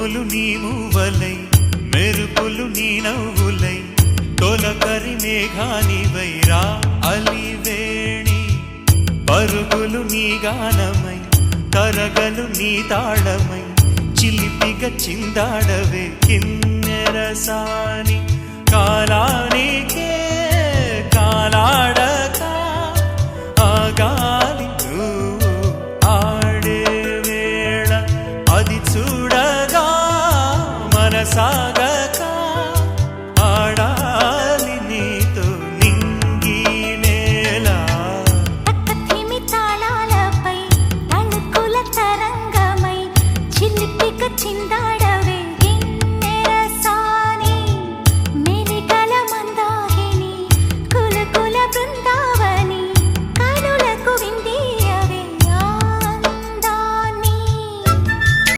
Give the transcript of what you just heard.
ఉరుములు నీ మూవలై మెరుపులు నీ నవ్వులై తొలకరి మేఘానివై రా అలివేణి పరుగులు నీ గానమై తరగలు నీ తాళమై చిలిపిగా చిందాడవే కిన్నెరసాని కాలానికే కాలాడక ఆగాలి ఆడే వేళ అది చూడగా మనసాగ